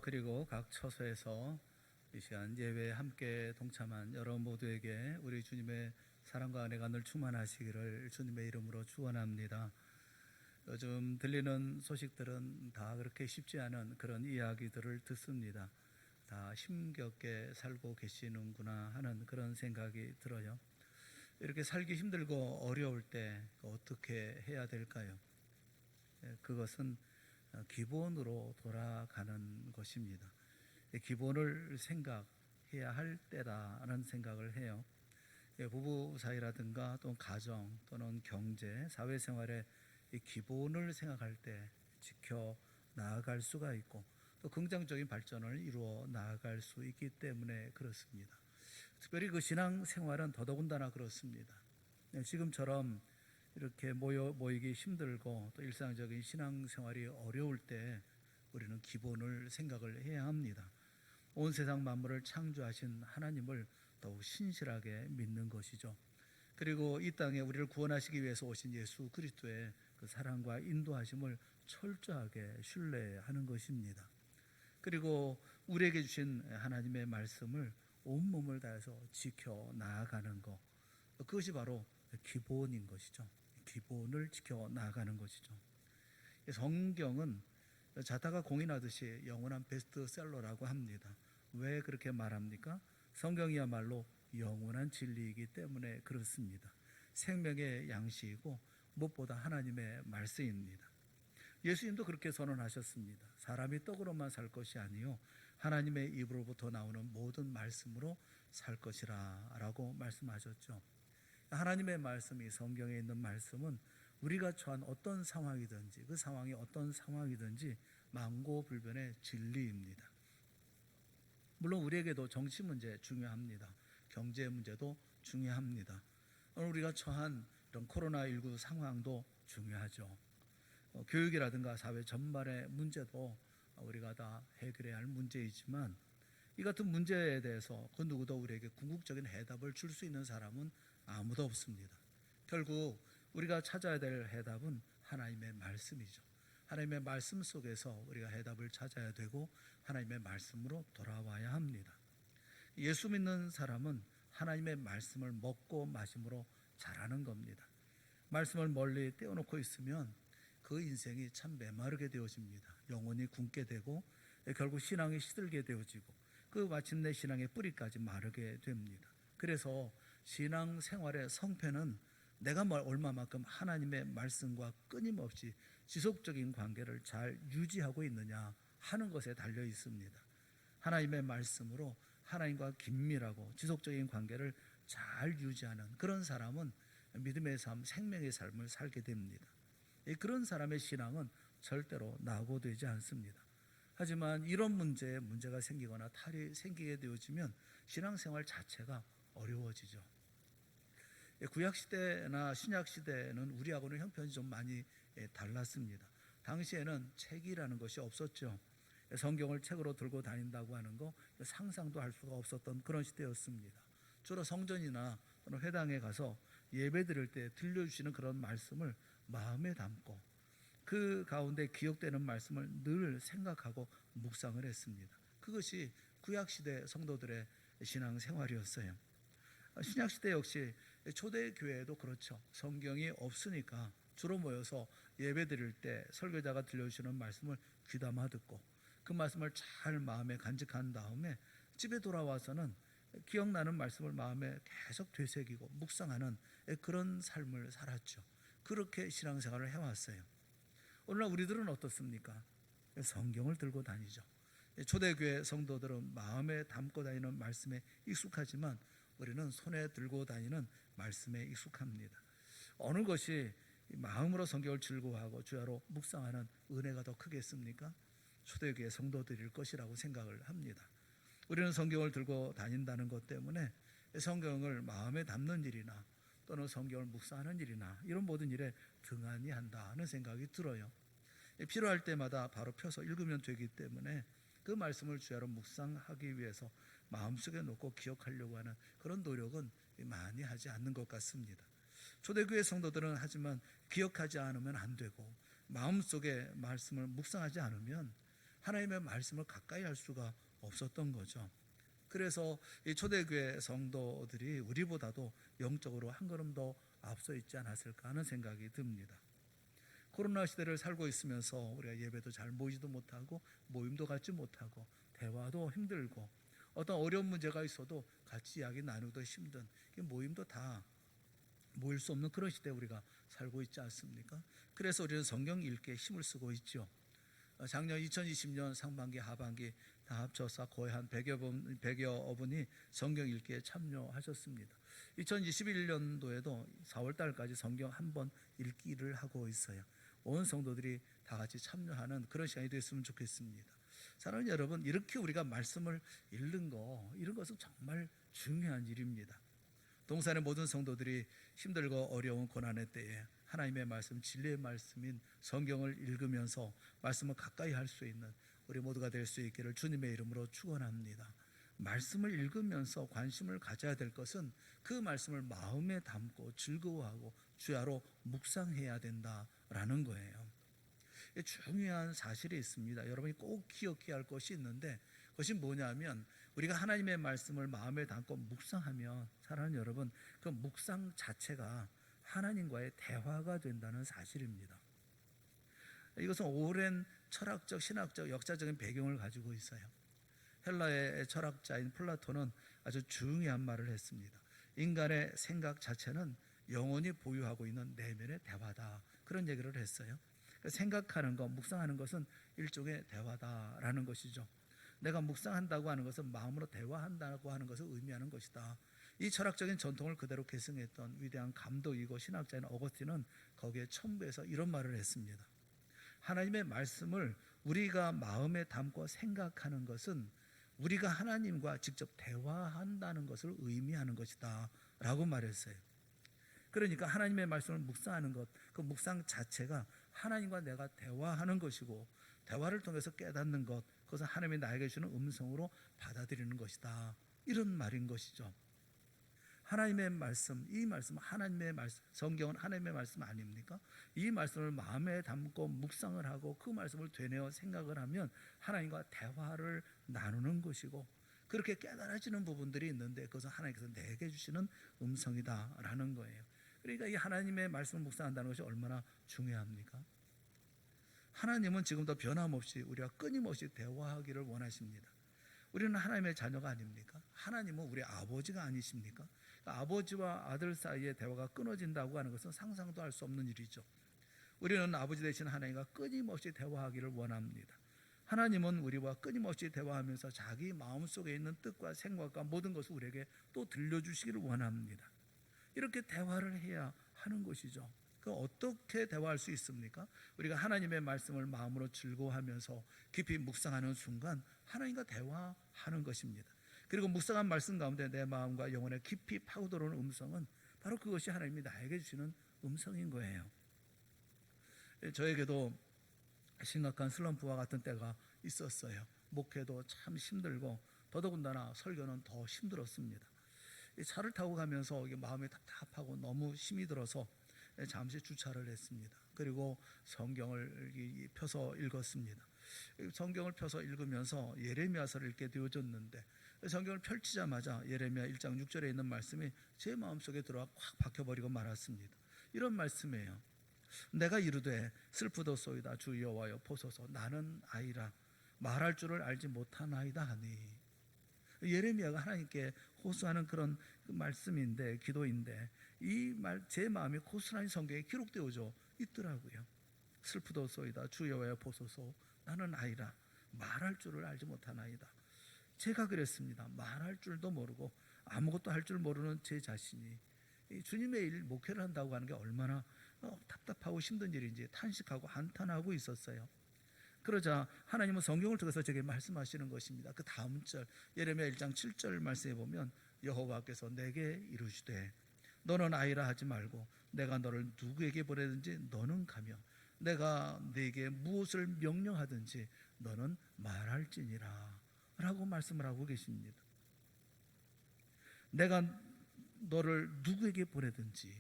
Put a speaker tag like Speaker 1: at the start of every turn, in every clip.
Speaker 1: 그리고 각 처소에서 이 시간 예배에 함께 동참한 여러분 모두에게 우리 주님의 사랑과 은혜가 늘 충만하시기를 주님의 이름으로 축원합니다. 요즘 들리는 소식들은 다 그렇게 쉽지 않은 그런 이야기들을 듣습니다. 다 힘겹게 살고 계시는구나 하는 그런 생각이 들어요. 이렇게 살기 힘들고 어려울 때 어떻게 해야 될까요? 그것은 기본으로 돌아가는 것입니다. 기본을 생각해야 할 때라는 생각을 해요. 부부 사이라든가 또는 가정 또는 경제, 사회생활의 기본을 생각할 때 지켜 나아갈 수가 있고 또 긍정적인 발전을 이루어 나아갈 수 있기 때문에 그렇습니다. 특별히 그 신앙생활은 더더군다나 그렇습니다. 지금처럼 이렇게 모이기 힘들고 또 일상적인 신앙생활이 어려울 때 우리는 기본을 생각을 해야 합니다. 온 세상 만물을 창조하신 하나님을 더욱 신실하게 믿는 것이죠. 그리고 이 땅에 우리를 구원하시기 위해서 오신 예수 그리스도의 그 사랑과 인도하심을 철저하게 신뢰하는 것입니다. 그리고 우리에게 주신 하나님의 말씀을 온몸을 다해서 지켜 나아가는 것, 그것이 바로 기본인 것이죠. 기본을 지켜 나아가는 것이죠. 성경은 자타가 공인하듯이 영원한 베스트셀러라고 합니다. 왜 그렇게 말합니까? 성경이야말로 영원한 진리이기 때문에 그렇습니다. 생명의 양식이고 무엇보다 하나님의 말씀입니다. 예수님도 그렇게 선언하셨습니다. 사람이 떡으로만 살 것이 아니요 하나님의 입으로부터 나오는 모든 말씀으로 살 것이라 라고 말씀하셨죠. 하나님의 말씀이, 성경에 있는 말씀은 우리가 처한 어떤 상황이든지 그 상황이 어떤 상황이든지 만고불변의 진리입니다. 물론 우리에게도 정치 문제 중요합니다. 경제 문제도 중요합니다. 오늘 우리가 처한 이런 코로나19 상황도 중요하죠. 교육이라든가 사회 전반의 문제도 우리가 다 해결해야 할 문제이지만 이 같은 문제에 대해서 그 누구도 우리에게 궁극적인 해답을 줄 수 있는 사람은 아무도 없습니다. 결국 우리가 찾아야 될 해답은 하나님의 말씀이죠. 하나님의 말씀 속에서 우리가 해답을 찾아야 되고 하나님의 말씀으로 돌아와야 합니다. 예수 믿는 사람은 하나님의 말씀을 먹고 마심으로 자라는 겁니다. 말씀을 멀리 떼어놓고 있으면 그 인생이 참 메마르게 되어집니다. 영혼이 굶게 되고 결국 신앙이 시들게 되어지고 그 마침내 신앙의 뿌리까지 마르게 됩니다. 그래서 신앙생활의 성패는 내가 얼마만큼 하나님의 말씀과 끊임없이 지속적인 관계를 잘 유지하고 있느냐 하는 것에 달려 있습니다. 하나님의 말씀으로 하나님과 긴밀하고 지속적인 관계를 잘 유지하는 그런 사람은 믿음의 삶, 생명의 삶을 살게 됩니다. 그런 사람의 신앙은 절대로 낙오되지 않습니다. 하지만 이런 문제가 생기거나 탈이 생기게 되어지면 신앙생활 자체가 어려워지죠. 구약시대나 신약시대는 우리하고는 형편이 좀 많이 달랐습니다. 당시에는 책이라는 것이 없었죠. 성경을 책으로 들고 다닌다고 하는 거 상상도 할 수가 없었던 그런 시대였습니다. 주로 성전이나 또는 회당에 가서 예배 드릴 때 들려주시는 그런 말씀을 마음에 담고 그 가운데 기억되는 말씀을 늘 생각하고 묵상을 했습니다. 그것이 구약시대 성도들의 신앙생활이었어요. 신약시대 역시 초대교회도 그렇죠. 성경이 없으니까 주로 모여서 예배 드릴 때 설교자가 들려주시는 말씀을 귀담아 듣고 그 말씀을 잘 마음에 간직한 다음에 집에 돌아와서는 기억나는 말씀을 마음에 계속 되새기고 묵상하는 그런 삶을 살았죠. 그렇게 신앙생활을 해왔어요. 오늘날 우리들은 어떻습니까? 성경을 들고 다니죠. 초대교회 성도들은 마음에 담고 다니는 말씀에 익숙하지만 우리는 손에 들고 다니는 말씀에 익숙합니다. 어느 것이 마음으로 성경을 즐거워하고 주야로 묵상하는 은혜가 더 크겠습니까? 초대교회 성도들일 것이라고 생각을 합니다. 우리는 성경을 들고 다닌다는 것 때문에 성경을 마음에 담는 일이나 또는 성경을 묵상하는 일이나 이런 모든 일에 등한히 한다는 생각이 들어요. 필요할 때마다 바로 펴서 읽으면 되기 때문에 그 말씀을 주야로 묵상하기 위해서 마음속에 놓고 기억하려고 하는 그런 노력은 많이 하지 않는 것 같습니다. 초대교회 성도들은 하지만 기억하지 않으면 안 되고 마음속에 말씀을 묵상하지 않으면 하나님의 말씀을 가까이 할 수가 없었던 거죠. 그래서 이 초대교회 성도들이 우리보다도 영적으로 한 걸음 더 앞서 있지 않았을까 하는 생각이 듭니다. 코로나 시대를 살고 있으면서 우리가 예배도 잘 모이지도 못하고 모임도 갖지 못하고 대화도 힘들고 어떤 어려운 문제가 있어도 같이 이야기 나누기도 힘든 모임도 다 모일 수 없는 그런 시대에 우리가 살고 있지 않습니까? 그래서 우리는 성경 읽기에 힘을 쓰고 있죠. 작년 2020년 상반기 하반기 다 합쳐서 거의 한 100여 분이 성경 읽기에 참여하셨습니다. 2021년도에도 4월달까지 성경 한 번 읽기를 하고 있어요. 온 성도들이 다 같이 참여하는 그런 시간이 됐으면 좋겠습니다. 사랑하는 여러분, 이렇게 우리가 말씀을 읽는 거, 이런 것은 정말 중요한 일입니다. 동산의 모든 성도들이 힘들고 어려운 고난의 때에 하나님의 말씀, 진리의 말씀인 성경을 읽으면서 말씀을 가까이 할 수 있는 우리 모두가 될 수 있기를 주님의 이름으로 축원합니다. 말씀을 읽으면서 관심을 가져야 될 것은 그 말씀을 마음에 담고 즐거워하고 주야로 묵상해야 된다라는 거예요. 중요한 사실이 있습니다. 여러분이 꼭 기억해야 할 것이 있는데 그것이 뭐냐면 우리가 하나님의 말씀을 마음에 담고 묵상하면 사랑하는 여러분, 그 묵상 자체가 하나님과의 대화가 된다는 사실입니다. 이것은 오랜 철학적, 신학적, 역사적인 배경을 가지고 있어요. 헬라의 철학자인 플라톤은 아주 중요한 말을 했습니다. 인간의 생각 자체는 영혼이 보유하고 있는 내면의 대화다, 그런 얘기를 했어요. 생각하는 것, 묵상하는 것은 일종의 대화다라는 것이죠. 내가 묵상한다고 하는 것은 마음으로 대화한다고 하는 것을 의미하는 것이다. 이 철학적인 전통을 그대로 계승했던 위대한 감독이고 신학자인 어거스틴은 거기에 첨부해서 이런 말을 했습니다. 하나님의 말씀을 우리가 마음에 담고 생각하는 것은 우리가 하나님과 직접 대화한다는 것을 의미하는 것이다 라고 말했어요. 그러니까 하나님의 말씀을 묵상하는 것, 그 묵상 자체가 하나님과 내가 대화하는 것이고 대화를 통해서 깨닫는 것, 그것은 하나님이 나에게 주는 음성으로 받아들이는 것이다, 이런 말인 것이죠. 하나님의 말씀, 이 말씀은 하나님의 말씀, 성경은 하나님의 말씀 아닙니까? 이 말씀을 마음에 담고 묵상을 하고 그 말씀을 되뇌어 생각을 하면 하나님과 대화를 나누는 것이고, 그렇게 깨달아지는 부분들이 있는데 그것은 하나님께서 내게 주시는 음성이다라는 거예요. 그러니까 이 하나님의 말씀을 묵상한다는 것이 얼마나 중요합니까? 하나님은 지금도 변함없이 우리와 끊임없이 대화하기를 원하십니다. 우리는 하나님의 자녀가 아닙니까? 하나님은 우리 아버지가 아니십니까? 아버지와 아들 사이의 대화가 끊어진다고 하는 것은 상상도 할 수 없는 일이죠. 우리는 아버지 되신 하나님과 끊임없이 대화하기를 원합니다. 하나님은 우리와 끊임없이 대화하면서 자기 마음속에 있는 뜻과 생각과 모든 것을 우리에게 또 들려주시기를 원합니다. 이렇게 대화를 해야 하는 것이죠. 그 어떻게 대화할 수 있습니까? 우리가 하나님의 말씀을 마음으로 즐거워하면서 깊이 묵상하는 순간 하나님과 대화하는 것입니다. 그리고 묵상한 말씀 가운데 내 마음과 영혼에 깊이 파고 들어오는 음성은 바로 그것이 하나님이 나에게 주시는 음성인 거예요. 저에게도 심각한 슬럼프와 같은 때가 있었어요. 목회도 참 힘들고 더더군다나 설교는 더 힘들었습니다. 차를 타고 가면서 마음이 답답하고 너무 힘이 들어서 잠시 주차를 했습니다. 그리고 성경을 펴서 읽었습니다. 성경을 펴서 읽으면서 예레미야서를 읽게 되어졌는데 성경을 펼치자마자 예레미야 1장 6절에 있는 말씀이 제 마음속에 들어와 확 박혀버리고 말았습니다. 이런 말씀이에요. 내가 이르되 슬프도소이다 주 여호와여 보소서 나는 아이라 말할 줄을 알지 못하나이다 하니, 예레미야가 하나님께 호소하는 그런 말씀인데, 기도인데 이 말 제 마음이 고스란히 성경에 기록되어져 있더라고요. 슬프도소이다 주 여호와여 보소서 나는 아이라 말할 줄을 알지 못하나이다. 제가 그랬습니다. 말할 줄도 모르고 아무것도 할 줄 모르는 제 자신이 주님의 일, 목회를 한다고 하는 게 얼마나 답답하고 힘든 일인지 탄식하고 한탄하고 있었어요. 그러자 하나님은 성경을 통해서 제게 말씀하시는 것입니다. 그 다음 절 예레미야 1장 7절 말씀에 보면 여호와께서 내게 이르시되 너는 아이라 하지 말고 내가 너를 누구에게 보내든지 너는 가며 내가 네게 무엇을 명령하든지 너는 말할지니라 라고 말씀을 하고 계십니다. 내가 너를 누구에게 보내든지,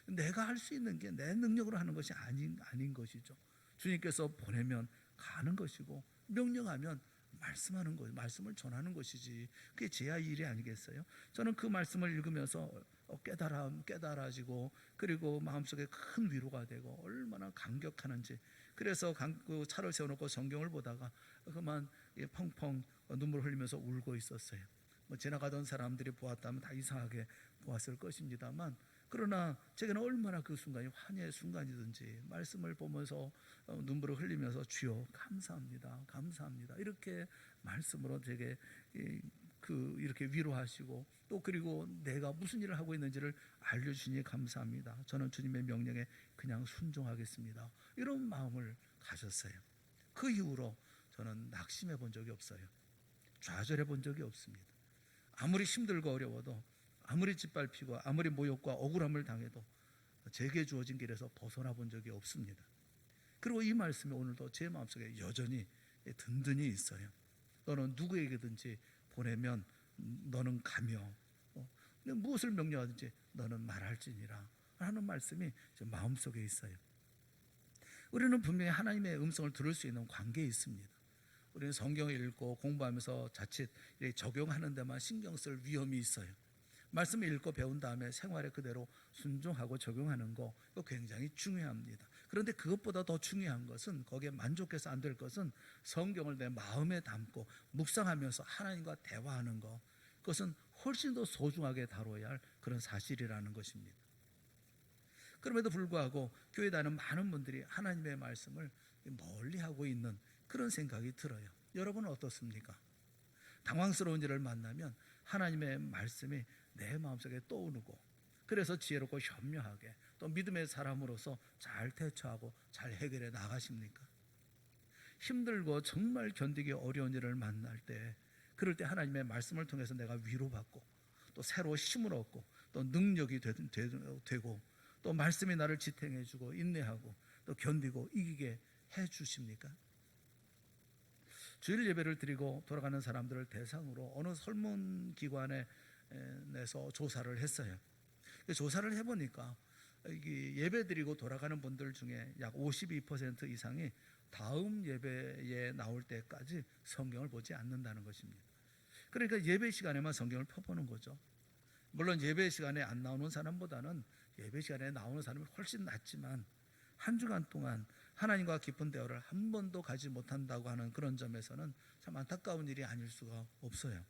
Speaker 1: 내가 할 수 있는 게 내 능력으로 하는 것이 아닌 것이죠. 주님께서 보내면 가는 것이고, 명령하면 말씀하는 것, 말씀을 전하는 것이지, 그게 제야 일이 아니겠어요? 저는 그 말씀을 읽으면서 깨달아지고, 그리고 마음속에 큰 위로가 되고 얼마나 감격하는지. 그래서 그 차를 세워놓고 성경을 보다가 그만 펑펑 눈물 흘리면서 울고 있었어요. 뭐 지나가던 사람들이 보았다면 다 이상하게 보았을 것입니다만, 그러나 제게는 얼마나 그 순간이 환희의 순간이든지 말씀을 보면서 눈물을 흘리면서 주여 감사합니다, 감사합니다, 이렇게 말씀으로 제게 이렇게 위로하시고, 또 그리고 내가 무슨 일을 하고 있는지를 알려주시니 감사합니다. 저는 주님의 명령에 그냥 순종하겠습니다, 이런 마음을 가졌어요. 그 이후로 저는 낙심해 본 적이 없어요. 좌절해 본 적이 없습니다. 아무리 힘들고 어려워도, 아무리 짓밟히고 아무리 모욕과 억울함을 당해도 제게 주어진 길에서 벗어나 본 적이 없습니다. 그리고 이 말씀이 오늘도 제 마음속에 여전히 든든히 있어요. 너는 누구에게든지 보내면 너는 가며 무엇을 명령하든지 너는 말할지니라 하는 말씀이 제 마음속에 있어요. 우리는 분명히 하나님의 음성을 들을 수 있는 관계에 있습니다. 우리는 성경을 읽고 공부하면서 자칫 적용하는 데만 신경 쓸 위험이 있어요. 말씀을 읽고 배운 다음에 생활에 그대로 순종하고 적용하는 거, 이거 굉장히 중요합니다. 그런데 그것보다 더 중요한 것은, 거기에 만족해서 안 될 것은 성경을 내 마음에 담고 묵상하면서 하나님과 대화하는 것, 그것은 훨씬 더 소중하게 다뤄야 할 그런 사실이라는 것입니다. 그럼에도 불구하고 교회 다니는 많은 분들이 하나님의 말씀을 멀리하고 있는 그런 생각이 들어요. 여러분은 어떻습니까? 당황스러운 일을 만나면 하나님의 말씀이 내 마음속에 떠오르고, 그래서 지혜롭고 현명하게 또 믿음의 사람으로서 잘 대처하고 잘 해결해 나가십니까? 힘들고 정말 견디기 어려운 일을 만날 때, 그럴 때 하나님의 말씀을 통해서 내가 위로받고 또 새로 힘을 얻고 또 능력이 되고 또 말씀이 나를 지탱해 주고 인내하고 또 견디고 이기게 해 주십니까? 주일 예배를 드리고 돌아가는 사람들을 대상으로 어느 설문기관에 내서 조사를 했어요. 조사를 해보니까 예배 드리고 돌아가는 분들 중에 약 52% 이상이 다음 예배에 나올 때까지 성경을 보지 않는다는 것입니다. 그러니까 예배 시간에만 성경을 펴보는 거죠. 물론 예배 시간에 안 나오는 사람보다는 예배 시간에 나오는 사람이 훨씬 낫지만, 한 주간 동안 하나님과 깊은 대화를 한 번도 가지 못한다고 하는 그런 점에서는 참 안타까운 일이 아닐 수가 없어요.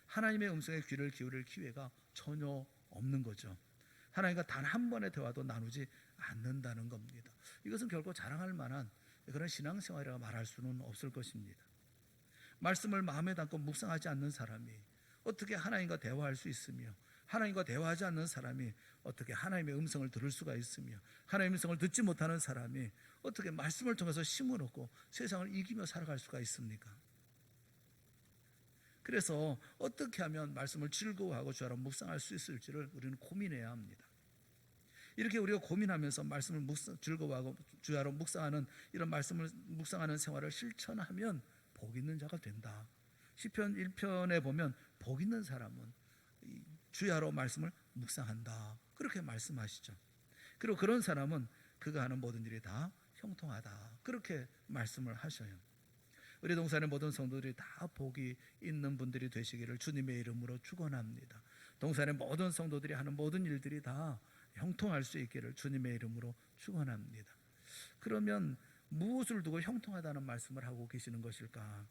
Speaker 1: 하나님의 음성에 귀를 기울일 기회가 전혀 없는 거죠. 하나님과 단 한 번의 대화도 나누지 않는다는 겁니다. 이것은 결코 자랑할 만한 그런 신앙생활이라고 말할 수는 없을 것입니다. 말씀을 마음에 담고 묵상하지 않는 사람이 어떻게 하나님과 대화할 수 있으며, 하나님과 대화하지 않는 사람이 어떻게 하나님의 음성을 들을 수가 있으며, 하나님의 음성을 듣지 못하는 사람이 어떻게 말씀을 통해서 힘을 얻고 세상을 이기며 살아갈 수가 있습니까? 그래서 어떻게 하면 말씀을 즐거워하고 주야로 묵상할 수 있을지를 우리는 고민해야 합니다. 이렇게 우리가 고민하면서 말씀을 즐거워하고 주야로 묵상하는, 이런 말씀을 묵상하는 생활을 실천하면 복 있는 자가 된다. 시편 1편에 보면 복 있는 사람은 주야로 말씀을 묵상한다, 그렇게 말씀하시죠. 그리고 그런 사람은 그가 하는 모든 일이 다 형통하다, 그렇게 말씀을 하셔요. 우리 동산의 모든 성도들이 다 복이 있는 분들이 되시기를 주님의 이름으로 축원합니다. 동산의 모든 성도들이 하는 모든 일들이 다 형통할 수 있기를 주님의 이름으로 축원합니다. 그러면 무엇을 두고 형통하다는 말씀을 하고 계시는 것일까?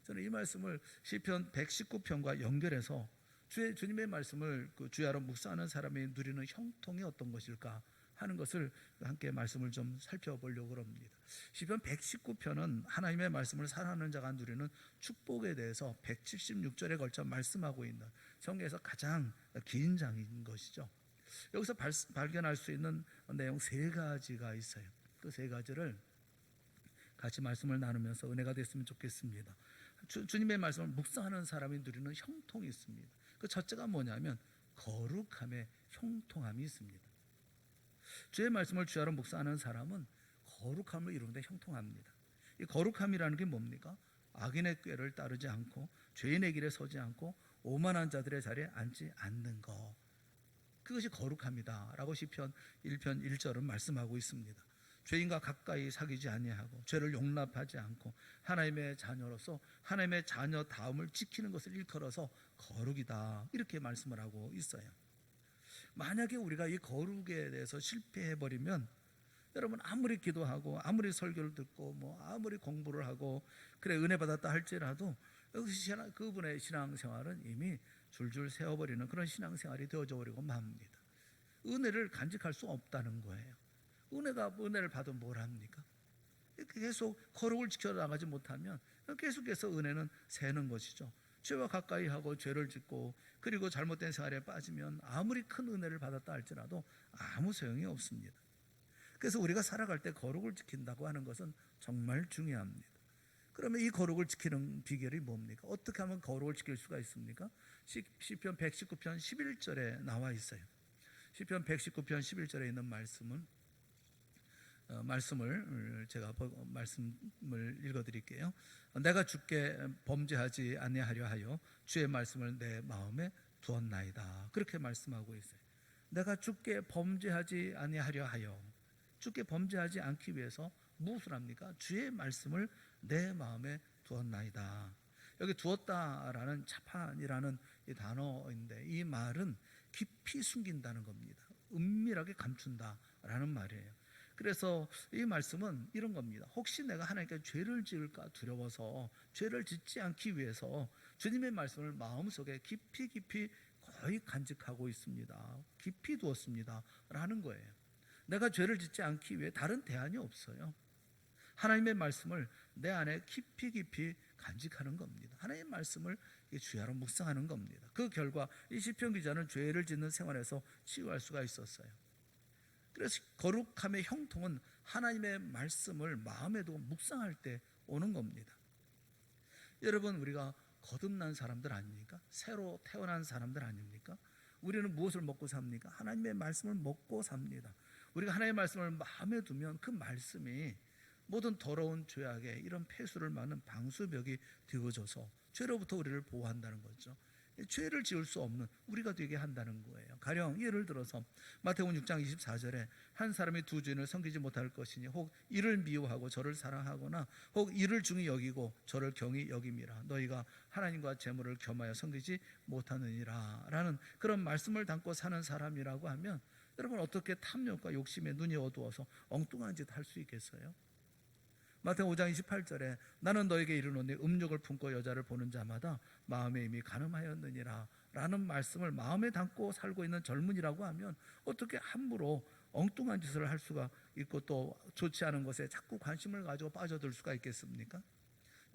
Speaker 1: 저는 이 말씀을 시편 119편과 연결해서 주님의 말씀을 주야로 묵상하는 사람이 누리는 형통이 어떤 것일까 하는 것을 함께 말씀을 좀 살펴보려고 합니다. 시편 119편은 하나님의 말씀을 사랑하는 자가 누리는 축복에 대해서 176절에 걸쳐 말씀하고 있는 성경에서 가장 긴 장인 것이죠. 여기서 발견할 수 있는 내용 세 가지가 있어요. 그 세 가지를 같이 말씀을 나누면서 은혜가 됐으면 좋겠습니다. 주님의 말씀을 묵상하는 사람이 누리는 형통이 있습니다. 그 첫째가 뭐냐면 거룩함의 형통함이 있습니다. 주의 말씀을 주야로 묵상하는 사람은 거룩함을 이루는데 형통합니다. 이 거룩함이라는 게 뭡니까? 악인의 꾀를 따르지 않고 죄인의 길에 서지 않고 오만한 자들의 자리에 앉지 않는 것, 그것이 거룩함이다 라고 시편 1편 1절은 말씀하고 있습니다. 죄인과 가까이 사귀지 아니하고 죄를 용납하지 않고 하나님의 자녀로서 하나님의 자녀 다움을 지키는 것을 일컬어서 거룩이다, 이렇게 말씀을 하고 있어요. 만약에 우리가 이 거룩에 대해서 실패해버리면, 여러분 아무리 기도하고 아무리 설교를 듣고 뭐 아무리 공부를 하고 그래 은혜 받았다 할지라도 그분의 신앙생활은 이미 줄줄 세워버리는 그런 신앙생활이 되어져 버리고 맙니다. 은혜를 간직할 수 없다는 거예요. 은혜를 받으면 뭘 합니까? 계속 거룩을 지켜나가지 못하면 계속해서 은혜는 새는 것이죠. 죄와 가까이 하고 죄를 짓고 그리고 잘못된 생활에 빠지면 아무리 큰 은혜를 받았다 할지라도 아무 소용이 없습니다. 그래서 우리가 살아갈 때 거룩을 지킨다고 하는 것은 정말 중요합니다. 그러면 이 거룩을 지키는 비결이 뭡니까? 어떻게 하면 거룩을 지킬 수가 있습니까? 시편 119편 11절에 나와 있어요. 시편 119편 11절에 있는 말씀을 읽어드릴게요. 내가 주께 범죄하지 아니하려 하여 주의 말씀을 내 마음에 두었나이다. 그렇게 말씀하고 있어요. 내가 주께 범죄하지 아니하려 하여, 주께 범죄하지 않기 위해서 무엇을 합니까? 주의 말씀을 내 마음에 두었나이다. 여기 두었다라는 차판이라는 이 단어인데, 이 말은 깊이 숨긴다는 겁니다. 은밀하게 감춘다라는 말이에요. 그래서 이 말씀은 이런 겁니다. 혹시 내가 하나님께 죄를 지을까 두려워서 죄를 짓지 않기 위해서 주님의 말씀을 마음속에 깊이 거의 간직하고 있습니다. 깊이 두었습니다 라는 거예요. 내가 죄를 짓지 않기 위해 다른 대안이 없어요. 하나님의 말씀을 내 안에 깊이 간직하는 겁니다. 하나님의 말씀을 주야로 묵상하는 겁니다. 그 결과 이 시편 기자는 죄를 짓는 생활에서 치유할 수가 있었어요. 그래서 거룩함의 형통은 하나님의 말씀을 마음에 두고 묵상할 때 오는 겁니다. 여러분, 우리가 거듭난 사람들 아닙니까? 새로 태어난 사람들 아닙니까? 우리는 무엇을 먹고 삽니까? 하나님의 말씀을 먹고 삽니다. 우리가 하나님의 말씀을 마음에 두면 그 말씀이 모든 더러운 죄악에 이런 폐수를 막는 방수벽이 되어져서 죄로부터 우리를 보호한다는 거죠. 죄를 지을 수 없는 우리가 되게 한다는 거예요. 가령 예를 들어서 마태복음 6장 24절에 한 사람이 두 주인을 섬기지 못할 것이니 혹 이를 미워하고 저를 사랑하거나 혹 이를 중히 여기고 저를 경히 여김이라 너희가 하나님과 재물을 겸하여 섬기지 못하느니라 라는 그런 말씀을 담고 사는 사람이라고 하면, 여러분 어떻게 탐욕과 욕심에 눈이 어두워서 엉뚱한 짓 할 수 있겠어요? 마태복음 5장 28절에 나는 너에게 이르노니 음욕을 품고 여자를 보는 자마다 마음에 이미 간음하였느니라 라는 말씀을 마음에 담고 살고 있는 젊은이라고 하면 어떻게 함부로 엉뚱한 짓을 할 수가 있고 또 좋지 않은 것에 자꾸 관심을 가지고 빠져들 수가 있겠습니까?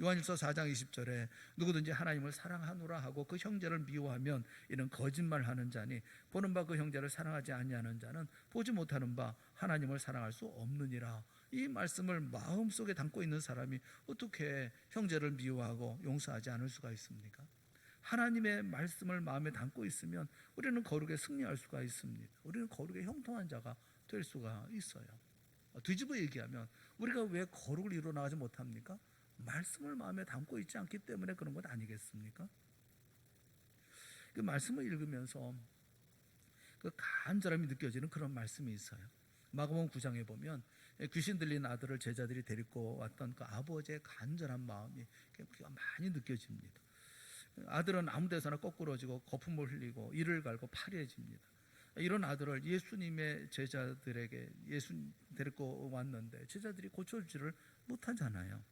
Speaker 1: 요한일서 4장 20절에 누구든지 하나님을 사랑하노라 하고 그 형제를 미워하면 이는 거짓말하는 자니 보는 바 그 형제를 사랑하지 아니하는 자는 보지 못하는 바 하나님을 사랑할 수 없느니라. 이 말씀을 마음속에 담고 있는 사람이 어떻게 형제를 미워하고 용서하지 않을 수가 있습니까? 하나님의 말씀을 마음에 담고 있으면 우리는 거룩에 승리할 수가 있습니다. 우리는 거룩에 형통한 자가 될 수가 있어요. 뒤집어 얘기하면 우리가 왜 거룩을 이루어나가지 못합니까? 말씀을 마음에 담고 있지 않기 때문에 그런 것 아니겠습니까? 그 말씀을 읽으면서 그 간절함이 느껴지는 그런 말씀이 있어요. 마가복음 9장에 보면 귀신 들린 아들을 제자들이 데리고 왔던 그 아버지의 간절한 마음이 많이 느껴집니다. 아들은 아무 데서나 거꾸러지고 거품을 흘리고 이를 갈고 파리해집니다. 이런 아들을 예수님의 제자들에게 데리고 왔는데 제자들이 고쳐주지를 못하잖아요.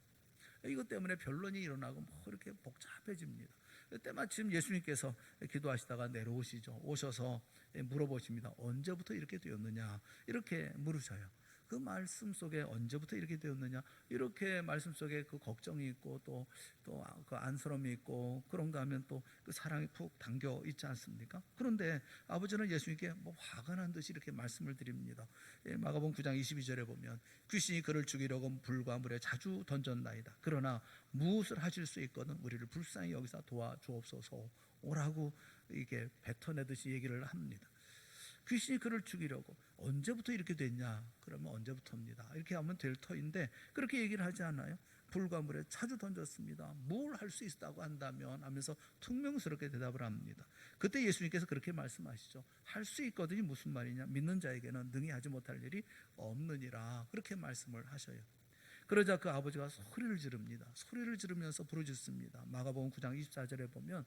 Speaker 1: 이것 때문에 변론이 일어나고 이렇게 복잡해집니다. 때마침 예수님께서 기도하시다가 내려오시죠. 오셔서 물어보십니다. 언제부터 이렇게 되었느냐? 이렇게 물으셔요. 그 말씀 속에 언제부터 이렇게 되었느냐? 이렇게 말씀 속에 그 걱정이 있고 또 그 안쓰러움이 있고 그런가 하면 또 그 사랑이 푹 담겨 있지 않습니까? 그런데 아버지는 예수님께 화가 난 듯이 이렇게 말씀을 드립니다. 마가복음 9장 22절에 보면 귀신이 그를 죽이려고 불과 물에 자주 던졌나이다. 그러나 무엇을 하실 수 있거든 우리를 불쌍히 여기서 도와주옵소서 오라고 이게 뱉어내듯이 얘기를 합니다. 귀신이 그를 죽이려고 언제부터 이렇게 됐냐? 그러면 언제부터입니다. 이렇게 하면 될 터인데 그렇게 얘기를 하지 않아요? 불과 물에 자주 던졌습니다. 뭘 할 수 있다고 한다면 하면서 퉁명스럽게 대답을 합니다. 그때 예수님께서 그렇게 말씀하시죠. 할 수 있거든이 무슨 말이냐? 믿는 자에게는 능히 하지 못할 일이 없느니라. 그렇게 말씀을 하셔요. 그러자 그 아버지가 소리를 지릅니다. 소리를 지르면서 부르짖습니다. 마가복음 9장 24절에 보면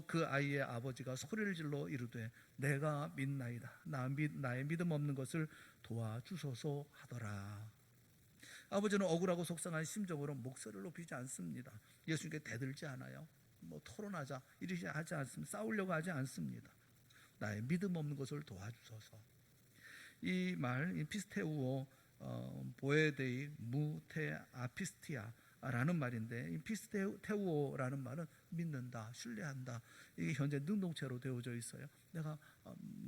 Speaker 1: 그 아이의 아버지가 소리를 질러 이르되 내가 믿나이다. 나의 믿음 없는 것을 도와주소서 하더라. 아버지는 억울하고 속상한 심정으로 목소리를 높이지 않습니다. 예수님께 대들지 않아요. 토론하자 이러지 하지 않습니다. 싸우려고 하지 않습니다. 나의 믿음 없는 것을 도와주소서. 이 말 피스테우오 보에데이 무테 아피스티아라는 말인데, 이 피스테우오라는 말은 믿는다, 신뢰한다. 이게 현재 능동체로 되어져 있어요.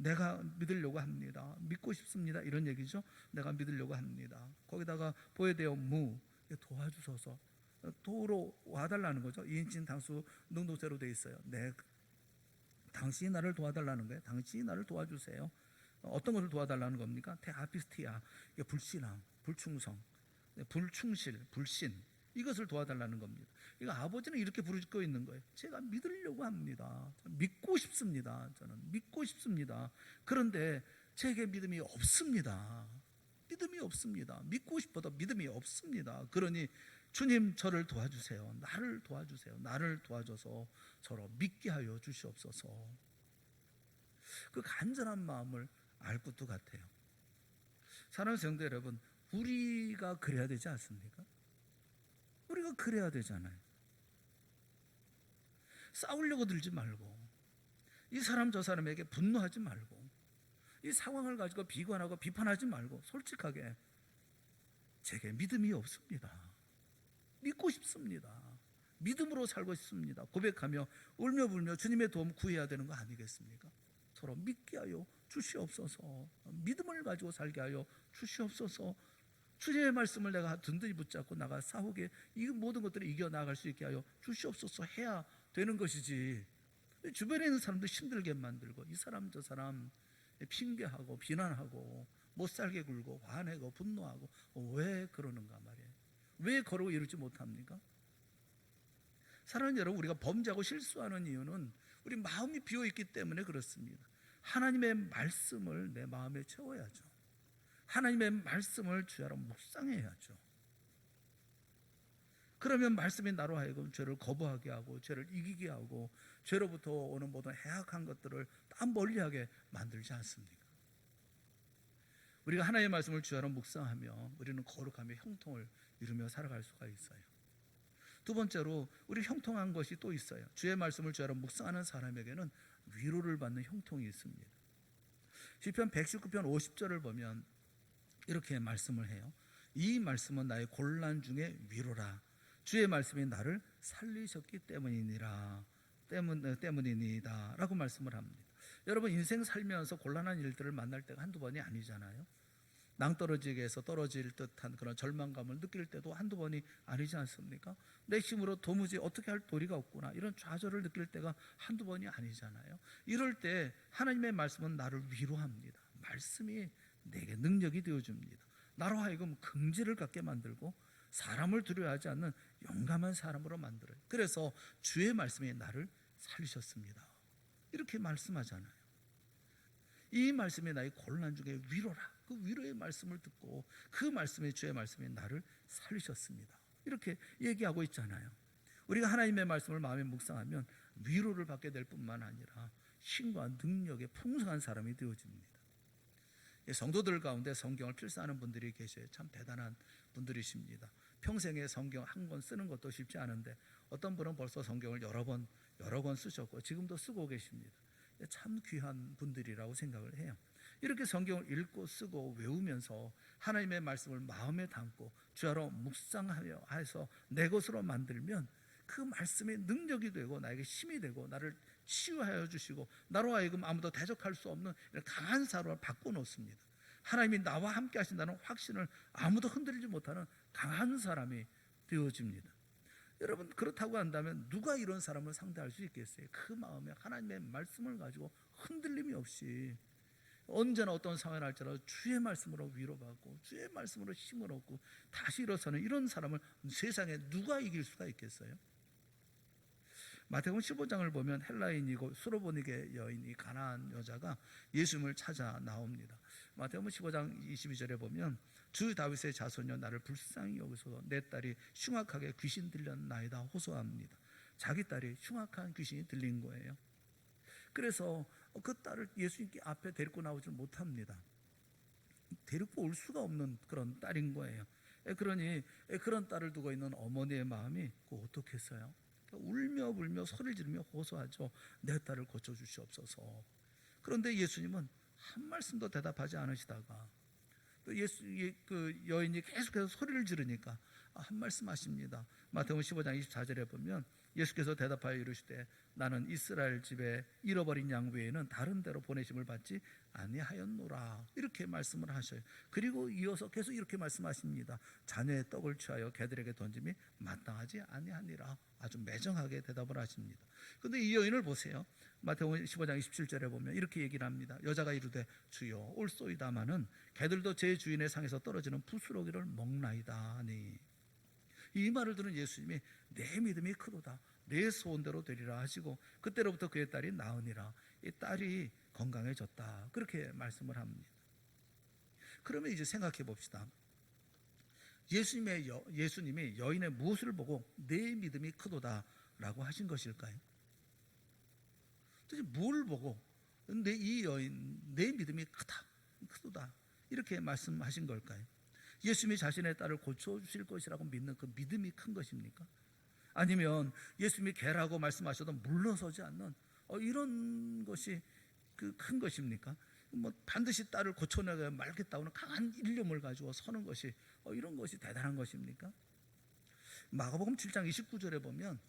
Speaker 1: 내가 믿으려고 합니다. 믿고 싶습니다. 이런 얘기죠. 내가 믿으려고 합니다. 거기다가 보에데오 무, 도와주소서. 도로 와달라는 거죠. 2인칭 당수 능동체로 되어 있어요. 당신이 나를 도와달라는 거예요. 당신이 나를 도와주세요. 어떤 것을 도와달라는 겁니까? 테아피스티아, 불신앙, 불충성, 불충실, 불신, 이것을 도와달라는 겁니다. 이거 아버지는 이렇게 부르짖고 있는 거예요. 제가 믿으려고 합니다. 믿고 싶습니다. 저는 믿고 싶습니다. 그런데 제게 믿음이 없습니다. 믿음이 없습니다. 믿고 싶어도 믿음이 없습니다. 그러니 주님, 저를 도와주세요. 나를 도와주세요. 나를 도와줘서 저로 믿게 하여 주시옵소서. 그 간절한 마음을 알 것도 같아요. 사랑하는 성도 여러분, 우리가 그래야 되지 않습니까? 우리가 그래야 되잖아요. 싸우려고 들지 말고, 이 사람 저 사람에게 분노하지 말고, 이 상황을 가지고 비관하고 비판하지 말고, 솔직하게 제게 믿음이 없습니다. 믿고 싶습니다. 믿음으로 살고 싶습니다. 고백하며 울며 불며 주님의 도움 구해야 되는 거 아니겠습니까? 서로 믿게 하여 주시옵소서. 믿음을 가지고 살게 하여 주시옵소서. 주님의 말씀을 내가 든든히 붙잡고 나가 싸우게, 이 모든 것들을 이겨나갈 수 있게 하여 주시옵소서 해야 되는 것이지, 주변에 있는 사람들 힘들게 만들고 이 사람 저 사람 핑계하고 비난하고 못살게 굴고 화내고 분노하고 왜 그러는가 말이에요. 왜 거르고 이루지 못합니까? 사랑하는 여러분, 우리가 범죄하고 실수하는 이유는 우리 마음이 비어있기 때문에 그렇습니다. 하나님의 말씀을 내 마음에 채워야죠. 하나님의 말씀을 주야로 묵상해야죠. 그러면 말씀이 나로 하여금 죄를 거부하게 하고 죄를 이기게 하고 죄로부터 오는 모든 해악한 것들을 다 멀리하게 만들지 않습니까? 우리가 하나님의 말씀을 주야로 묵상하며 우리는 거룩하며 형통을 이루며 살아갈 수가 있어요. 두 번째로, 우리 형통한 것이 또 있어요. 주의 말씀을 주야로 묵상하는 사람에게는 위로를 받는 형통이 있습니다. 시편 119편 50절을 보면 이렇게 말씀을 해요. 이 말씀은 나의 곤란 중에 위로라. 주의 말씀이 나를 살리셨기 때문이니라. 때문이니다 라고 말씀을 합니다. 여러분, 인생 살면서 곤란한 일들을 만날 때가 한두 번이 아니잖아요. 낭떠러지기에서 떨어질 듯한 그런 절망감을 느낄 때도 한두 번이 아니지 않습니까? 내 힘으로 도무지 어떻게 할 도리가 없구나, 이런 좌절을 느낄 때가 한두 번이 아니잖아요. 이럴 때 하나님의 말씀은 나를 위로합니다. 말씀이 내게 능력이 되어줍니다. 나로 하여금 긍지를 갖게 만들고 사람을 두려워하지 않는 용감한 사람으로 만들어요. 그래서 주의 말씀이 나를 살리셨습니다. 이렇게 말씀하잖아요. 이 말씀이 나의 곤란 중에 위로라. 그 위로의 말씀을 듣고 그 말씀이, 주의 말씀이 나를 살리셨습니다. 이렇게 얘기하고 있잖아요. 우리가 하나님의 말씀을 마음에 묵상하면 위로를 받게 될 뿐만 아니라 힘과 능력의 풍성한 사람이 되어집니다. 성도들 가운데 성경을 필사하는 분들이 계셔요. 참 대단한 분들이십니다. 평생에 성경 한 권 쓰는 것도 쉽지 않은데 어떤 분은 벌써 성경을 여러 권 쓰셨고 지금도 쓰고 계십니다. 참 귀한 분들이라고 생각을 해요. 이렇게 성경을 읽고 쓰고 외우면서 하나님의 말씀을 마음에 담고 주야로 묵상하여 해서 내 것으로 만들면 그 말씀이 능력이 되고 나에게 힘이 되고 나를 치유하여 주시고 나로 하여금 아무도 대적할 수 없는 강한 사람을 바꿔놓습니다. 하나님이 나와 함께 하신다는 확신을 아무도 흔들지 못하는 강한 사람이 되어집니다. 여러분, 그렇다고 한다면 누가 이런 사람을 상대할 수 있겠어요? 그 마음에 하나님의 말씀을 가지고 흔들림이 없이 언제나 어떤 상황을 할지라도 주의 말씀으로 위로받고 주의 말씀으로 힘을 얻고 다시 일어서는 이런 사람을 세상에 누가 이길 수가 있겠어요? 마태복음 15장을 보면 헬라인이고 수로보니게 여인이 가나안 여자가 예수님을 찾아 나옵니다. 마태복음 15장 22절에 보면 주 다윗의 자손여 나를 불쌍히 여기소서 내 딸이 흉악하게 귀신 들렸나이다 호소합니다. 자기 딸이 흉악한 귀신이 들린 거예요. 그래서 그 딸을 예수님께 앞에 데리고 나오질 못합니다. 데리고 올 수가 없는 그런 딸인 거예요. 그러니 그런 딸을 두고 있는 어머니의 마음이 어떻겠어요? 울며 불며 소리를 지르며 호소하죠. 내 딸을 고쳐주시옵소서. 그런데 예수님은 한 말씀도 대답하지 않으시다가 또 그 여인이 계속해서 소리를 지르니까 한 말씀 하십니다. 마태복음 15장 24절에 보면 예수께서 대답하여 이르시되 나는 이스라엘 집에 잃어버린 양 외에는 다른 데로 보내심을 받지 아니하였노라 이렇게 말씀을 하셔요. 그리고 이어서 계속 이렇게 말씀하십니다. 자녀의 떡을 취하여 개들에게 던짐이 마땅하지 아니하니라. 아주 매정하게 대답을 하십니다. 그런데 이 여인을 보세요. 마태복음 15장 27절에 보면 이렇게 얘기를 합니다. 여자가 이르되 주여 올소이다마는 개들도 제 주인의 상에서 떨어지는 부스러기를 먹나이다 하니 이 말을 들은 예수님이 내 믿음이 크도다 내 소원대로 되리라 하시고 그때로부터 그의 딸이 나으니라. 이 딸이 건강해졌다 그렇게 말씀을 합니다. 그러면 이제 생각해 봅시다. 예수님이 여인의 무엇을 보고 내 믿음이 크도다 라고 하신 것일까요? 도대체 뭘 보고 이 여인 내 믿음이 크도다 이렇게 말씀하신 걸까요? 예수님이 자신의 딸을 고쳐주실 것이라고 믿는 그 믿음이 큰 것입니까? 아니면 예수님이 개라고 말씀하셔도 물러서지 않는 이런 것이 큰 것입니까? 반드시 딸을 고쳐내야 말겠다고는 강한 일념을 가지고 서는 것이 이런 것이 대단한 것입니까? 마가복음 7장 29절에 보면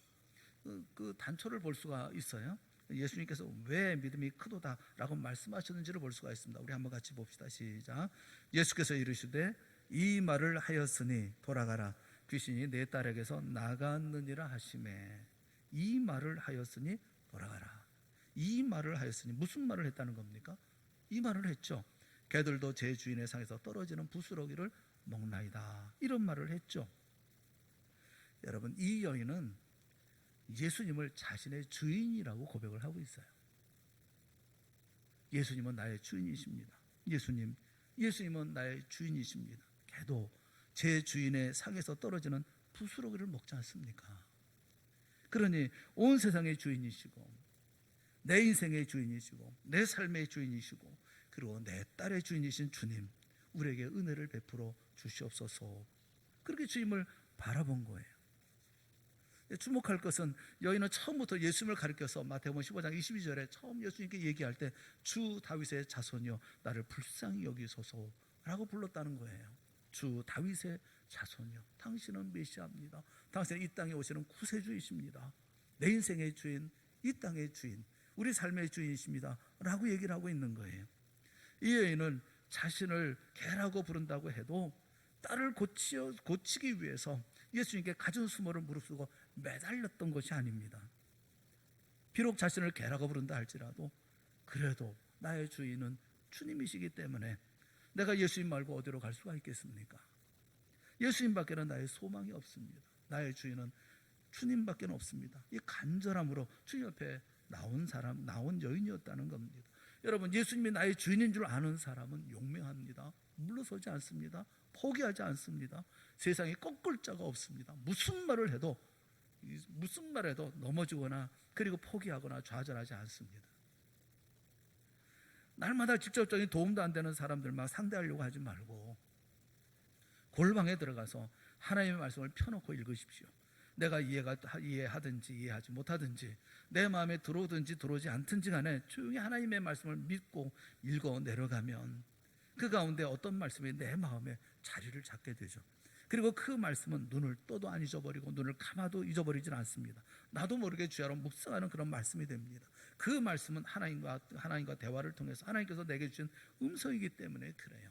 Speaker 1: 그 단초를 볼 수가 있어요. 예수님께서 왜 믿음이 크도다라고 말씀하셨는지를 볼 수가 있습니다. 우리 한번 같이 봅시다. 시작. 예수께서 이르시되 이 말을 하였으니 돌아가라 귀신이 내 딸에게서 나갔느니라 하시매. 이 말을 하였으니 돌아가라. 이 말을 하였으니 무슨 말을 했다는 겁니까? 이 말을 했죠. 개들도 제 주인의 상에서 떨어지는 부스러기를 먹나이다 이런 말을 했죠. 여러분 이 여인은 예수님을 자신의 주인이라고 고백을 하고 있어요. 예수님은 나의 주인이십니다. 예수님은 나의 주인이십니다. 개도 제 주인의 상에서 떨어지는 부스러기를 먹지 않습니까? 그러니 온 세상의 주인이시고 내 인생의 주인이시고 내 삶의 주인이시고 그리고 내 딸의 주인이신 주님 우리에게 은혜를 베풀어 주시옵소서. 그렇게 주님을 바라본 거예요. 주목할 것은 여인은 처음부터 예수님을 가리켜서 마태복음 15장 22절에 처음 예수님께 얘기할 때 주 다윗의 자손이여 나를 불쌍히 여기소서라고 불렀다는 거예요. 주 다윗의 자손이여 당신은 메시아입니다. 당신은 이 땅에 오시는 구세주이십니다. 내 인생의 주인, 이 땅의 주인, 우리 삶의 주인이십니다 라고 얘기를 하고 있는 거예요. 이 여인은 자신을 개라고 부른다고 해도 딸을 고치기 위해서 예수님께 갖은 수모를 무릅쓰고 매달렸던 것이 아닙니다. 비록 자신을 개라고 부른다 할지라도 그래도 나의 주인은 주님이시기 때문에 내가 예수님 말고 어디로 갈 수가 있겠습니까? 예수님 밖에는 나의 소망이 없습니다. 나의 주인은 주님밖에 없습니다. 이 간절함으로 주님 옆에 나온 여인이었다는 겁니다. 여러분 예수님이 나의 주인인 줄 아는 사람은 용맹합니다. 물러서지 않습니다. 포기하지 않습니다. 세상에 꺾을 자가 없습니다. 무슨 말을 해도 넘어지거나 그리고 포기하거나 좌절하지 않습니다. 날마다 직접적인 도움도 안 되는 사람들만 상대하려고 하지 말고 골방에 들어가서 하나님의 말씀을 펴놓고 읽으십시오. 내가 이해하든지 이해하지 못하든지 내 마음에 들어오든지 들어오지 않든지 간에 조용히 하나님의 말씀을 믿고 읽어 내려가면 그 가운데 어떤 말씀이 내 마음에 자리를 잡게 되죠. 그리고 그 말씀은 눈을 떠도 안 잊어버리고 눈을 감아도 잊어버리질 않습니다. 나도 모르게 주야로 묵상하는 그런 말씀이 됩니다. 그 말씀은 하나님과 대화를 통해서 하나님께서 내게 주신 음성이기 때문에 그래요.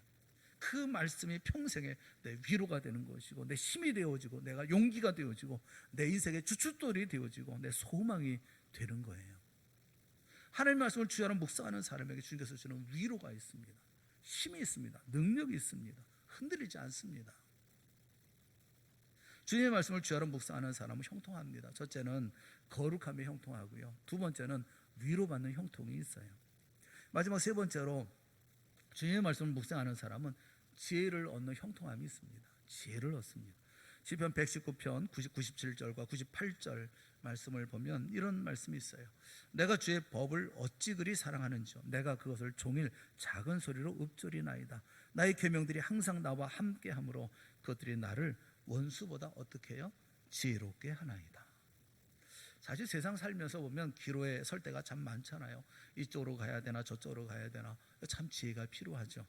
Speaker 1: 그 말씀이 평생에 내 위로가 되는 것이고 내 힘이 되어지고 내가 용기가 되어지고 내 인생의 주춧돌이 되어지고 내 소망이 되는 거예요. 하나님의 말씀을 주야로 묵상하는 사람에게 주님께서 주는 위로가 있습니다. 힘이 있습니다. 능력이 있습니다. 흔들리지 않습니다. 주님의 말씀을 주야로 묵상하는 사람은 형통합니다. 첫째는 거룩함에 형통하고요. 두 번째는 위로받는 형통이 있어요. 마지막 세 번째로 주님의 말씀을 묵상하는 사람은 지혜를 얻는 형통함이 있습니다. 지혜를 얻습니다. 시편 119편 97절과 98절 말씀을 보면 이런 말씀이 있어요. 내가 주의 법을 어찌 그리 사랑하는지요. 내가 그것을 종일 작은 소리로 읊조리나이다. 나의 계명들이 항상 나와 함께하므로 그것들이 나를 원수보다 어떻게 해요? 지혜롭게 하나이다. 사실 세상 살면서 보면 기로에 설 때가 참 많잖아요. 이쪽으로 가야 되나 저쪽으로 가야 되나 참 지혜가 필요하죠.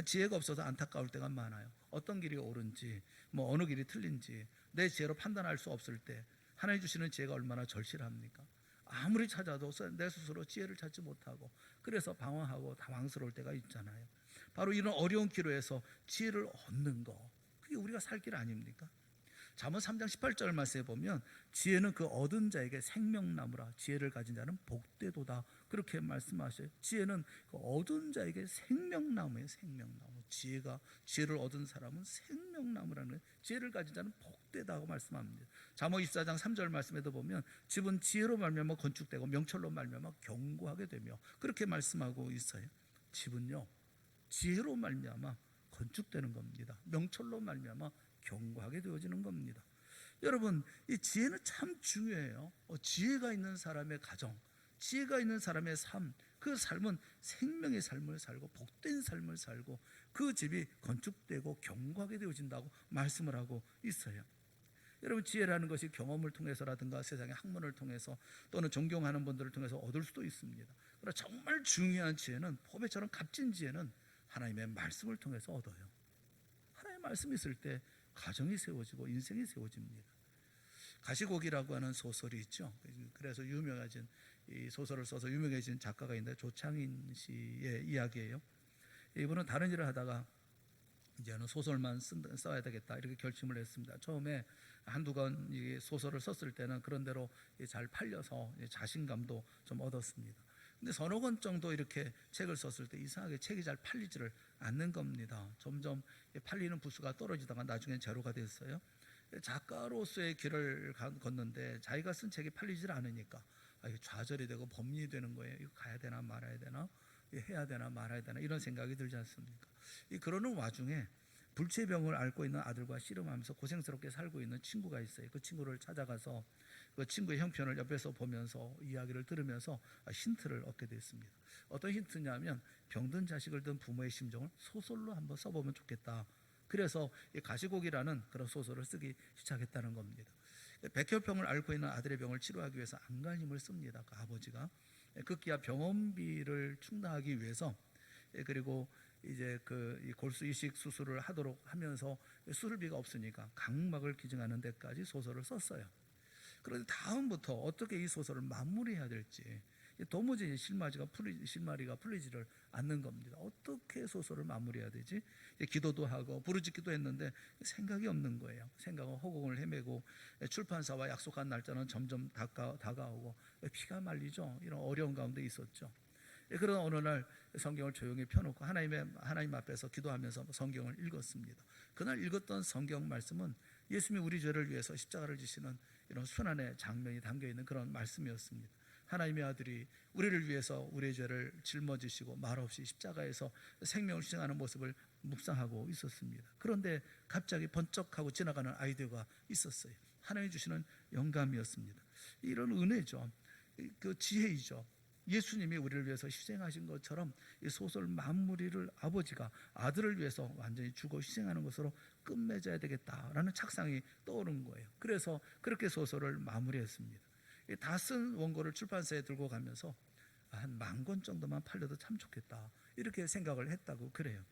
Speaker 1: 지혜가 없어서 안타까울 때가 많아요. 어떤 길이 옳은지 어느 길이 틀린지 내 지혜로 판단할 수 없을 때 하나님 주시는 지혜가 얼마나 절실합니까? 아무리 찾아도 내 스스로 지혜를 찾지 못하고 그래서 방황하고 당황스러울 때가 있잖아요. 바로 이런 어려운 기로에서 지혜를 얻는 거, 그게 우리가 살 길 아닙니까? 잠언 3장 18절 말씀에 보면 지혜는 그 얻은 자에게 생명나무라. 지혜를 가진 자는 복되도다. 그렇게 말씀하셔요. 지혜는 그 얻은 자에게 생명나무예요. 생명나무. 지혜를 얻은 사람은 생명나무라는 거예요. 지혜를 가진 자는 복되다고 말씀합니다. 잠언 24장 3절 말씀에도 보면 집은 지혜로 말미암아 건축되고 명철로 말미암아 견고하게 되며 그렇게 말씀하고 있어요. 집은요 지혜로 말미암아 건축되는 겁니다. 명철로 말미암아 견고하게 되어지는 겁니다. 여러분, 이 지혜는 참 중요해요. 지혜가 있는 사람의 가정, 지혜가 있는 사람의 삶, 그 삶은 생명의 삶을 살고 복된 삶을 살고 그 집이 건축되고 견고하게 되어진다고 말씀을 하고 있어요. 여러분, 지혜라는 것이 경험을 통해서라든가 세상의 학문을 통해서 또는 존경하는 분들을 통해서 얻을 수도 있습니다. 그러나 정말 중요한 지혜는, 포배처럼 값진 지혜는 하나님의 말씀을 통해서 얻어요. 하나님의 말씀이 있을 때 가정이 세워지고 인생이 세워집니다. 가시곡이라고 하는 소설이 있죠. 그래서 유명해진 이 소설을 써서 유명해진 작가가 있는데 조창인 씨의 이야기예요. 이분은 다른 일을 하다가 이제는 소설만 써야 되겠다 이렇게 결심을 했습니다. 처음에 한두 권 소설을 썼을 때는 그런 대로 잘 팔려서 자신감도 좀 얻었습니다. 근데 서너 권 정도 이렇게 책을 썼을 때 이상하게 책이 잘 팔리지를 않는 겁니다. 점점 팔리는 부수가 떨어지다가 나중엔 제로가 됐어요. 작가로서의 길을 걷는데 자기가 쓴 책이 팔리질 않으니까 좌절이 되고 범민이 되는 거예요. 이거 가야 되나 말아야 되나, 해야 되나 말아야 되나 이런 생각이 들지 않습니까? 그러는 와중에 불치병을 앓고 있는 아들과 씨름하면서 고생스럽게 살고 있는 친구가 있어요. 그 친구를 찾아가서 그 친구의 형편을 옆에서 보면서 이야기를 들으면서 힌트를 얻게 됐습니다. 어떤 힌트냐면 병든 자식을 둔 부모의 심정을 소설로 한번 써보면 좋겠다. 그래서 이 가시곡이라는 그런 소설을 쓰기 시작했다는 겁니다. 백혈병을 앓고 있는 아들의 병을 치료하기 위해서 안간힘을 씁니다. 그 아버지가 급기야 병원비를 충당하기 위해서 그리고 이제 이 골수 이식 수술을 하도록 하면서 수술비가 없으니까 각막을 기증하는 데까지 소설을 썼어요. 그런데 다음부터 어떻게 이 소설을 마무리해야 될지 도무지 실마리가 풀리지를 않는 겁니다. 어떻게 소설을 마무리해야 되지? 기도도 하고 부르짖기도 했는데 생각이 없는 거예요. 생각은 허공을 헤매고 출판사와 약속한 날짜는 점점 다가오고 피가 말리죠. 이런 어려운 가운데 있었죠. 그런 어느 날 성경을 조용히 펴놓고 하나님 앞에서 기도하면서 성경을 읽었습니다. 그날 읽었던 성경 말씀은 예수님이 우리 죄를 위해서 십자가를 지시는 이런 순환의 장면이 담겨있는 그런 말씀이었습니다. 하나님의 아들이 우리를 위해서 우리의 죄를 짊어지시고 말없이 십자가에서 생명을 희생하는 모습을 묵상하고 있었습니다. 그런데 갑자기 번쩍하고 지나가는 아이디어가 있었어요. 하나님이 주시는 영감이었습니다. 이런 은혜죠. 그 지혜이죠. 예수님이 우리를 위해서 희생하신 것처럼 이 소설 마무리를 아버지가 아들을 위해서 완전히 죽어 희생하는 것으로 끝맺어야 되겠다라는 착상이 떠오른 거예요. 그래서 그렇게 소설을 마무리했습니다. 다 쓴 원고를 출판사에 들고 가면서 한 10,000권 정도만 팔려도 참 좋겠다 이렇게 생각을 했다고 그래요.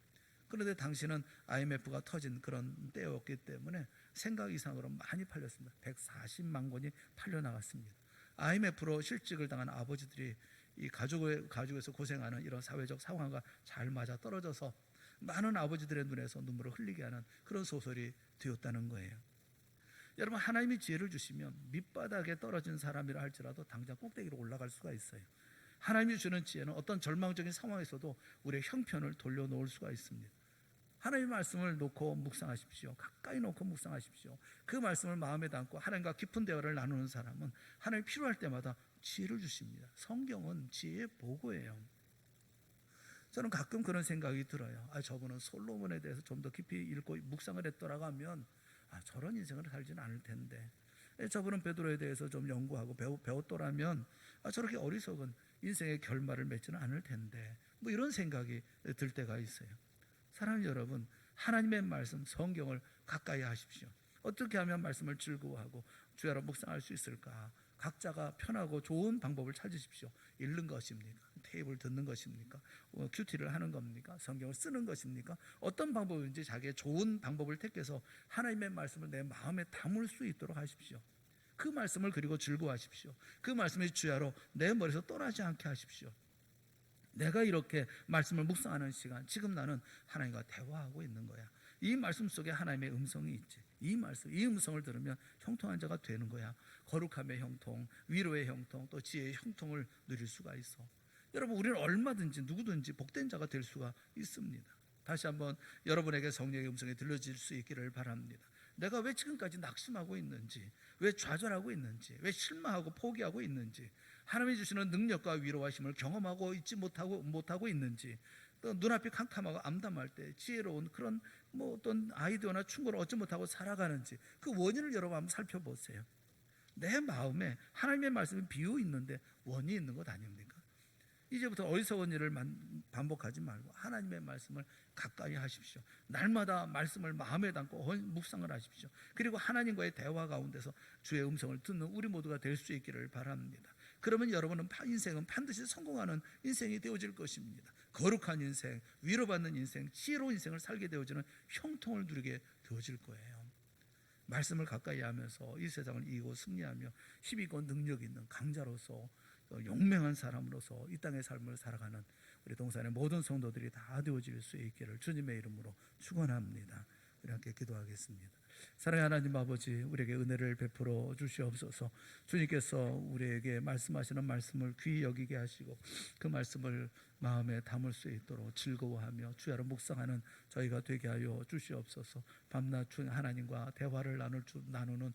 Speaker 1: 그런데 당시는 IMF가 터진 그런 때였기 때문에 생각 이상으로 많이 팔렸습니다. 140만 권이 팔려나갔습니다. IMF로 실직을 당한 아버지들이 이 가족에서 고생하는 이런 사회적 상황과 잘 맞아 떨어져서 많은 아버지들의 눈에서 눈물을 흘리게 하는 그런 소설이 되었다는 거예요. 여러분, 하나님이 지혜를 주시면 밑바닥에 떨어진 사람이라 할지라도 당장 꼭대기로 올라갈 수가 있어요. 하나님이 주는 지혜는 어떤 절망적인 상황에서도 우리의 형편을 돌려놓을 수가 있습니다. 하나님의 말씀을 놓고 묵상하십시오. 가까이 놓고 묵상하십시오. 그 말씀을 마음에 담고 하나님과 깊은 대화를 나누는 사람은 하나님 필요할 때마다 지혜를 주십니다. 성경은 지혜의 보고예요. 저는 가끔 그런 생각이 들어요. 저분은 솔로몬에 대해서 좀 더 깊이 읽고 묵상을 했더라고 하면 저런 인생을 살지는 않을 텐데, 저분은 베드로에 대해서 좀 연구하고 배웠더라면 저렇게 어리석은 인생의 결말을 맺지는 않을 텐데, 뭐 이런 생각이 들 때가 있어요. 사랑하는 여러분, 하나님의 말씀 성경을 가까이 하십시오. 어떻게 하면 말씀을 즐거워하고 주야로 묵상할 수 있을까? 각자가 편하고 좋은 방법을 찾으십시오. 읽는 것입니까? 테이블 듣는 것입니까? 큐티를 하는 겁니까? 성경을 쓰는 것입니까? 어떤 방법인지 자기의 좋은 방법을 택해서 하나님의 말씀을 내 마음에 담을 수 있도록 하십시오. 그 말씀을 그리고 즐거워하십시오. 그 말씀이 주야로 내 머리에서 떠나지 않게 하십시오. 내가 이렇게 말씀을 묵상하는 시간, 지금 나는 하나님과 대화하고 있는 거야. 이 말씀 속에 하나님의 음성이 있지. 이 음성을 들으면 형통한 자가 되는 거야. 거룩함의 형통, 위로의 형통, 또 지혜의 형통을 누릴 수가 있어. 여러분, 우리는 얼마든지 누구든지 복된 자가 될 수가 있습니다. 다시 한번 여러분에게 성령의 음성이 들려질 수 있기를 바랍니다. 내가 왜 지금까지 낙심하고 있는지, 왜 좌절하고 있는지, 왜 실망하고 포기하고 있는지, 하나님이 주시는 능력과 위로와 힘을 경험하고 있지 못하고 있는지, 또 눈앞이 캄캄하고 암담할 때 지혜로운 그런 어떤 아이디어나 충고를 얻지 못하고 살아가는지, 그 원인을 여러분 한번 살펴보세요. 내 마음에 하나님의 말씀이 비어 있는데 원인이 있는 것 아닙니까? 이제부터 어리석은 일을 반복하지 말고 하나님의 말씀을 가까이 하십시오. 날마다 말씀을 마음에 담고 묵상을 하십시오. 그리고 하나님과의 대화 가운데서 주의 음성을 듣는 우리 모두가 될 수 있기를 바랍니다. 그러면 여러분은 인생은 반드시 성공하는 인생이 되어질 것입니다. 거룩한 인생, 위로받는 인생, 지혜로운 인생을 살게 되어지는 형통을 누리게 되어질 거예요. 말씀을 가까이 하면서 이 세상을 이기고 승리하며 힘있고 능력 있는 강자로서, 용맹한 사람으로서 이 땅의 삶을 살아가는 우리 동산의 모든 성도들이 다 되어질 수 있기를 주님의 이름으로 축원합니다. 우리 함께 기도하겠습니다. 사랑의 하나님 아버지, 우리에게 은혜를 베풀어 주시옵소서. 주님께서 우리에게 말씀하시는 말씀을 귀히 여기게 하시고 그 말씀을 마음에 담을 수 있도록 즐거워하며 주야로 묵상하는 저희가 되게 하여 주시옵소서. 밤낮 하나님과 대화를 나누는